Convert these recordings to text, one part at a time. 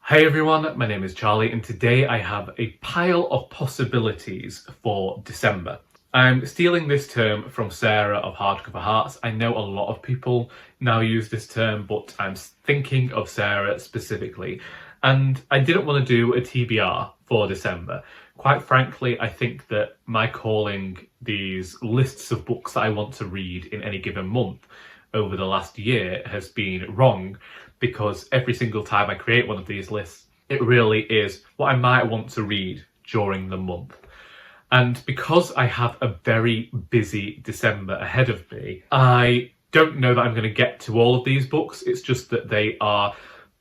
Hey everyone, my name is Charlie and today I have a pile of possibilities for December. I'm stealing this term from Sarah of Hardcover Hearts. I know a lot of people now use this term, but I'm thinking of Sarah specifically. And I didn't want to do a TBR for December. Quite frankly, I think that my calling these lists of books that I want to read in any given month over the last year has been wrong, because every single time I create one of these lists, it really is what I might want to read during the month. And because I have a very busy December ahead of me, I don't know that I'm going to get to all of these books. It's just that they are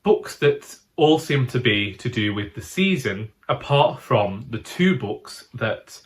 books that all seem to be to do with the season, apart from the two books that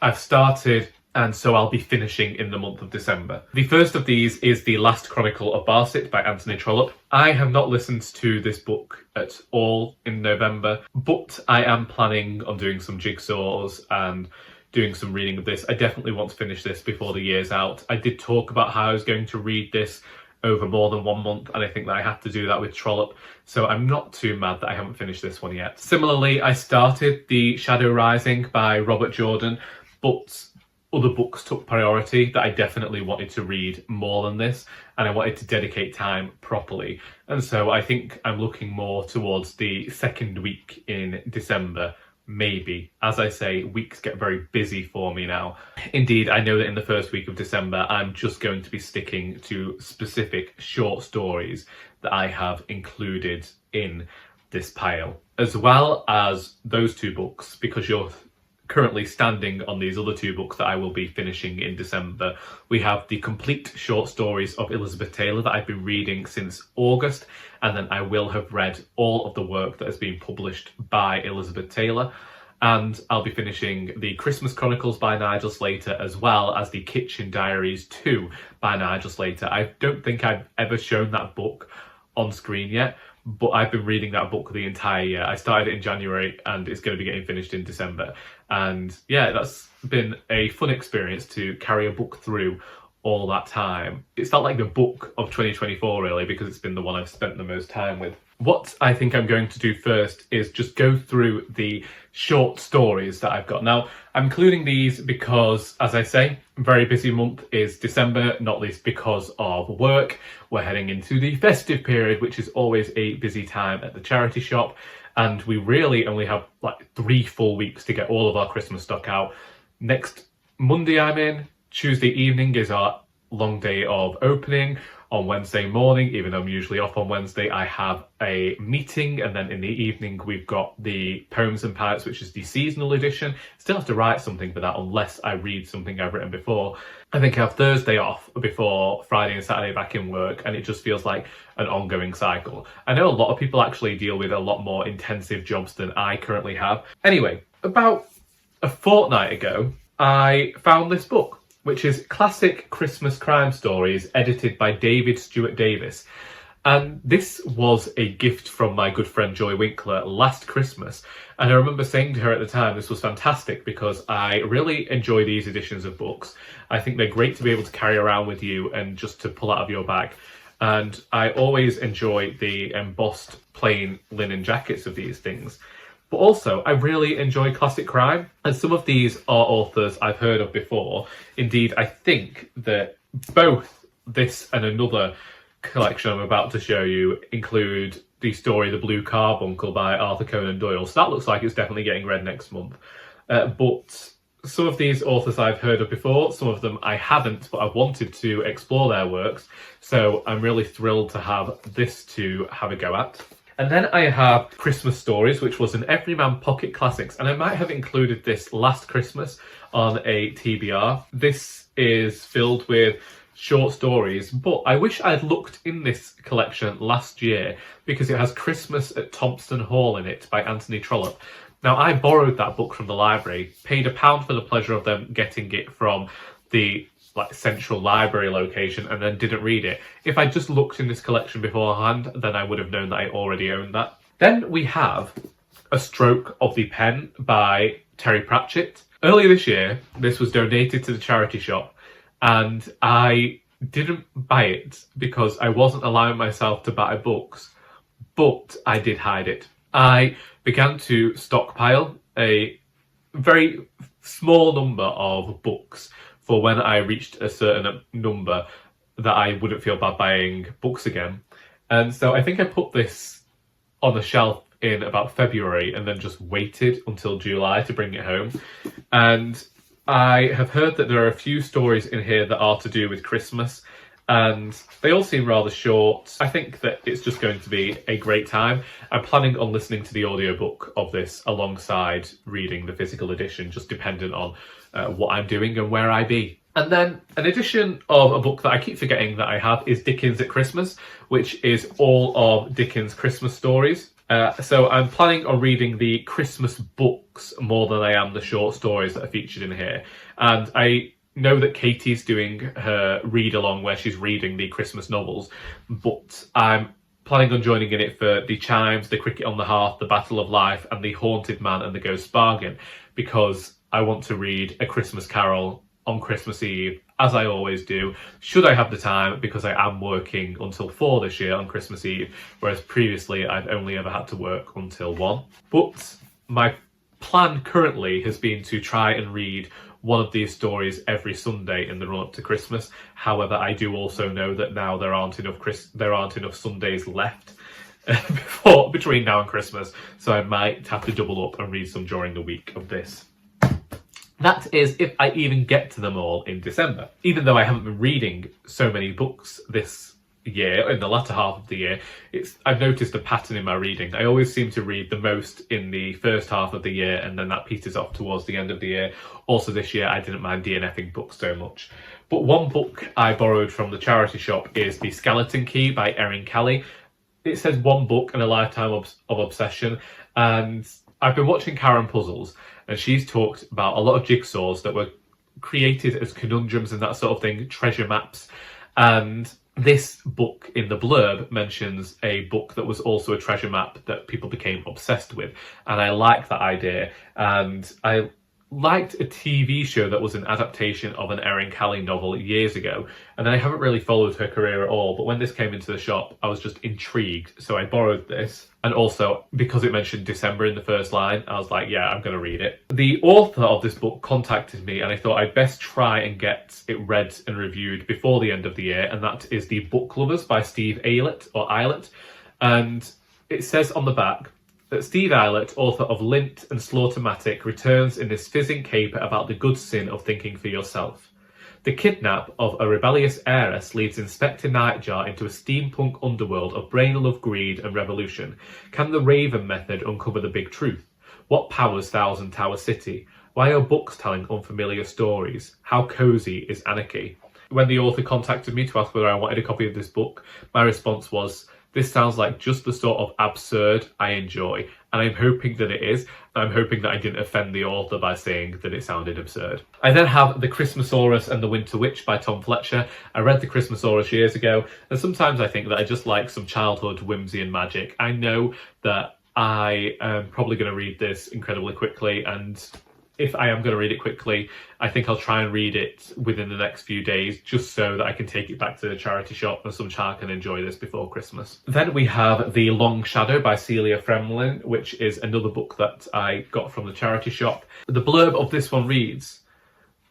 I've started, and so I'll be finishing in the month of December. The first of these is The Last Chronicle of Barset by Anthony Trollope. I have not listened to this book at all in November, but I am planning on doing some jigsaws and doing some reading of this. I definitely want to finish this before the year's out. I did talk about how I was going to read this over more than 1 month, and I think that I have to do that with Trollope, so I'm not too mad that I haven't finished this one yet. Similarly, I started The Shadow Rising by Robert Jordan, but other books took priority that I definitely wanted to read more than this, and I wanted to dedicate time properly. And so I think I'm looking more towards the second week in December, maybe. As I say, weeks get very busy for me now. Indeed, I know that in the first week of December, I'm just going to be sticking to specific short stories that I have included in this pile, as well as those two books, because you're currently standing on these other two books that I will be finishing in December. We have the complete short stories of Elizabeth Taylor that I've been reading since August, and then I will have read all of the work that has been published by Elizabeth Taylor. And I'll be finishing the Christmas Chronicles by Nigel Slater, as well as the Kitchen Diaries 2 by Nigel Slater. I don't think I've ever shown that book on screen yet, but I've been reading that book the entire year. I started it in January and it's going to be getting finished in December. And yeah, that's been a fun experience to carry a book through all that time. It's felt like the book of 2024 really, because it's been the one I've spent the most time with. What I think I'm going to do first is just go through the short stories that I've got. Now, I'm including these because, as I say, a very busy month is December, not least because of work. We're heading into the festive period, which is always a busy time at the charity shop. And we really only have like 3 full weeks to get all of our Christmas stock out. Next Monday I'm in, Tuesday evening is our long day of opening. On Wednesday morning, even though I'm usually off on Wednesday, I have a meeting, and then in the evening we've got the Poems and Pirates, which is the seasonal edition. Still have to write something for that unless I read something I've written before. I think I have Thursday off before Friday and Saturday back in work, and it just feels like an ongoing cycle. I know a lot of people actually deal with a lot more intensive jobs than I currently have. Anyway, about a fortnight ago, I found this book, which is Classic Christmas Crime Stories, edited by David Stuart Davis. And this was a gift from my good friend Joy Winkler last Christmas. And I remember saying to her at the time, this was fantastic because I really enjoy these editions of books. I think they're great to be able to carry around with you and just to pull out of your bag. And I always enjoy the embossed plain linen jackets of these things. But also, I really enjoy classic crime, and some of these are authors I've heard of before. Indeed, I think that both this and another collection I'm about to show you include the story The Blue Carbuncle by Arthur Conan Doyle, so that looks like it's definitely getting read next month. But some of these authors I've heard of before, some of them I haven't, but I've wanted to explore their works, so I'm really thrilled to have this to have a go at. And then I have Christmas Stories, which was an Everyman Pocket Classics, and I might have included this last Christmas on a TBR. This is filled with short stories, but I wish I'd looked in this collection last year because it has Christmas at Thompson Hall in it by Anthony Trollope. Now, I borrowed that book from the library, paid £1 for the pleasure of them getting it from the central library location, and then didn't read it. If I just looked in this collection beforehand, then I would have known that I already owned that. Then we have A Stroke of the Pen by Terry Pratchett. Earlier this year, this was donated to the charity shop, and I didn't buy it because I wasn't allowing myself to buy books, but I did hide it. I began to stockpile a very small number of books for when I reached a certain number that I wouldn't feel bad buying books again. And so I think I put this on the shelf in about February and then just waited until July to bring it home. And I have heard that there are a few stories in here that are to do with Christmas, and they all seem rather short. I think that it's just going to be a great time. I'm planning on listening to the audiobook of this alongside reading the physical edition, just dependent on what I'm doing and where I be. And then an edition of a book that I keep forgetting that I have is Dickens at Christmas, which is all of Dickens' Christmas stories. So I'm planning on reading the Christmas books more than I am the short stories that are featured in here. And I know that Katie's doing her read-along where she's reading the Christmas novels, but I'm planning on joining in it for The Chimes, The Cricket on the Hearth, The Battle of Life, and The Haunted Man and the Ghost's Bargain, because I want to read A Christmas Carol on Christmas Eve, as I always do, should I have the time, because I am working until 4 this year on Christmas Eve, whereas previously I've only ever had to work until 1. But my plan currently has been to try and read one of these stories every Sunday in the run-up to Christmas. However, I do also know that now there aren't enough Sundays left between now and Christmas, so I might have to double up and read some during the week of this. That is if I even get to them all in December. Even though I haven't been reading so many books this year, in the latter half of the year, I've noticed a pattern in my reading. I always seem to read the most in the first half of the year, and then that peters off towards the end of the year. Also this year, I didn't mind DNFing books so much. But one book I borrowed from the charity shop is The Skeleton Key by Erin. It says one book and a lifetime of obsession, and I've been watching Karen Puzzles, and she's talked about a lot of jigsaws that were created as conundrums and that sort of thing, treasure maps. And this book in the blurb mentions a book that was also a treasure map that people became obsessed with. And I like that idea. And I liked a TV show that was an adaptation of an Erin novel years ago, and then I haven't really followed her career at all, but when this came into the shop I was just intrigued, so I borrowed this. And also because it mentioned December in the first line, I was like, yeah, I'm going to read it. The author of this book contacted me, and I thought I'd best try and get it read and reviewed before the end of the year, and that is The Book Lovers by Steve Aylett. And it says on the back that Steve Aylett, author of Lint and Slaughtermatic, returns in this fizzing caper about the good sin of thinking for yourself. The kidnap of a rebellious heiress leads Inspector Nightjar into a steampunk underworld of brain-love, greed and revolution. Can the Raven method uncover the big truth? What powers Thousand Tower City? Why are books telling unfamiliar stories? How cozy is anarchy? When the author contacted me to ask whether I wanted a copy of this book, my response was, this sounds like just the sort of absurd I enjoy, and I'm hoping that it is. I'm hoping that I didn't offend the author by saying that it sounded absurd. I then have The Christmasaurus and the Winter Witch by Tom Fletcher. I read The Christmasaurus years ago, and sometimes I think that I just like some childhood whimsy and magic. I know that I am probably going to read this incredibly quickly, and if I am going to read it quickly, I think I'll try and read it within the next few days, just so that I can take it back to the charity shop and some child can enjoy this before Christmas. Then we have The Long Shadow by Celia Fremlin, which is another book that I got from the charity shop. The blurb of this one reads,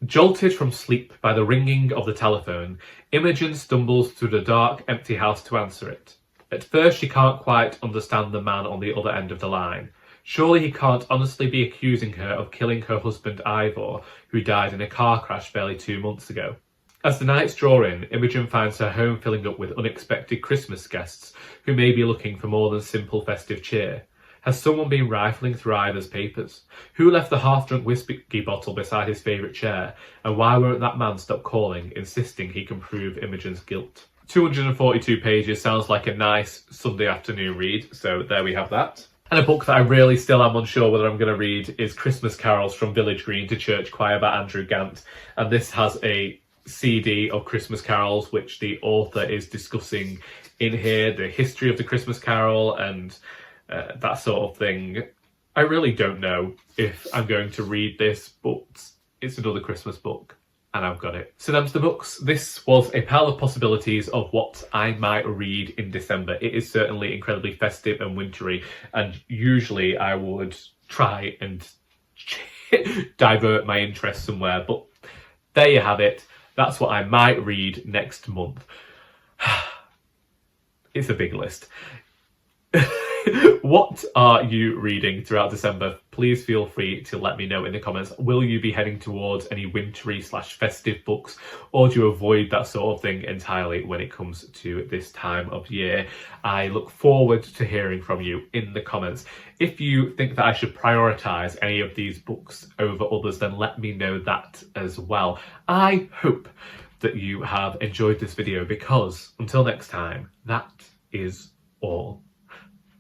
jolted from sleep by the ringing of the telephone, Imogen stumbles through the dark, empty house to answer it. At first she can't quite understand the man on the other end of the line. Surely he can't honestly be accusing her of killing her husband Ivor, who died in a car crash barely 2 months ago. As the nights draw in, Imogen finds her home filling up with unexpected Christmas guests who may be looking for more than simple festive cheer. Has someone been rifling through Ivor's papers? Who left the half-drunk whiskey bottle beside his favourite chair? And why won't that man stop calling, insisting he can prove Imogen's guilt? 242 pages sounds like a nice Sunday afternoon read, so there we have that. And a book that I really still am unsure whether I'm going to read is Christmas Carols from Village Green to Church Choir by Andrew Gant. And this has a CD of Christmas carols, which the author is discussing in here, the history of the Christmas Carol and that sort of thing. I really don't know if I'm going to read this, but it's another Christmas book. and I've got it. So that's the books. This was a pile of possibilities of what I might read in December. It is certainly incredibly festive and wintry, and usually I would try and divert my interest somewhere, but there you have it. That's what I might read next month. It's a big list. What are you reading throughout December? Please feel free to let me know in the comments. Will you be heading towards any wintry / festive books, or do you avoid that sort of thing entirely when it comes to this time of year? I look forward to hearing from you in the comments. If you think that I should prioritise any of these books over others, then let me know that as well. I hope that you have enjoyed this video, because until next time, that is all.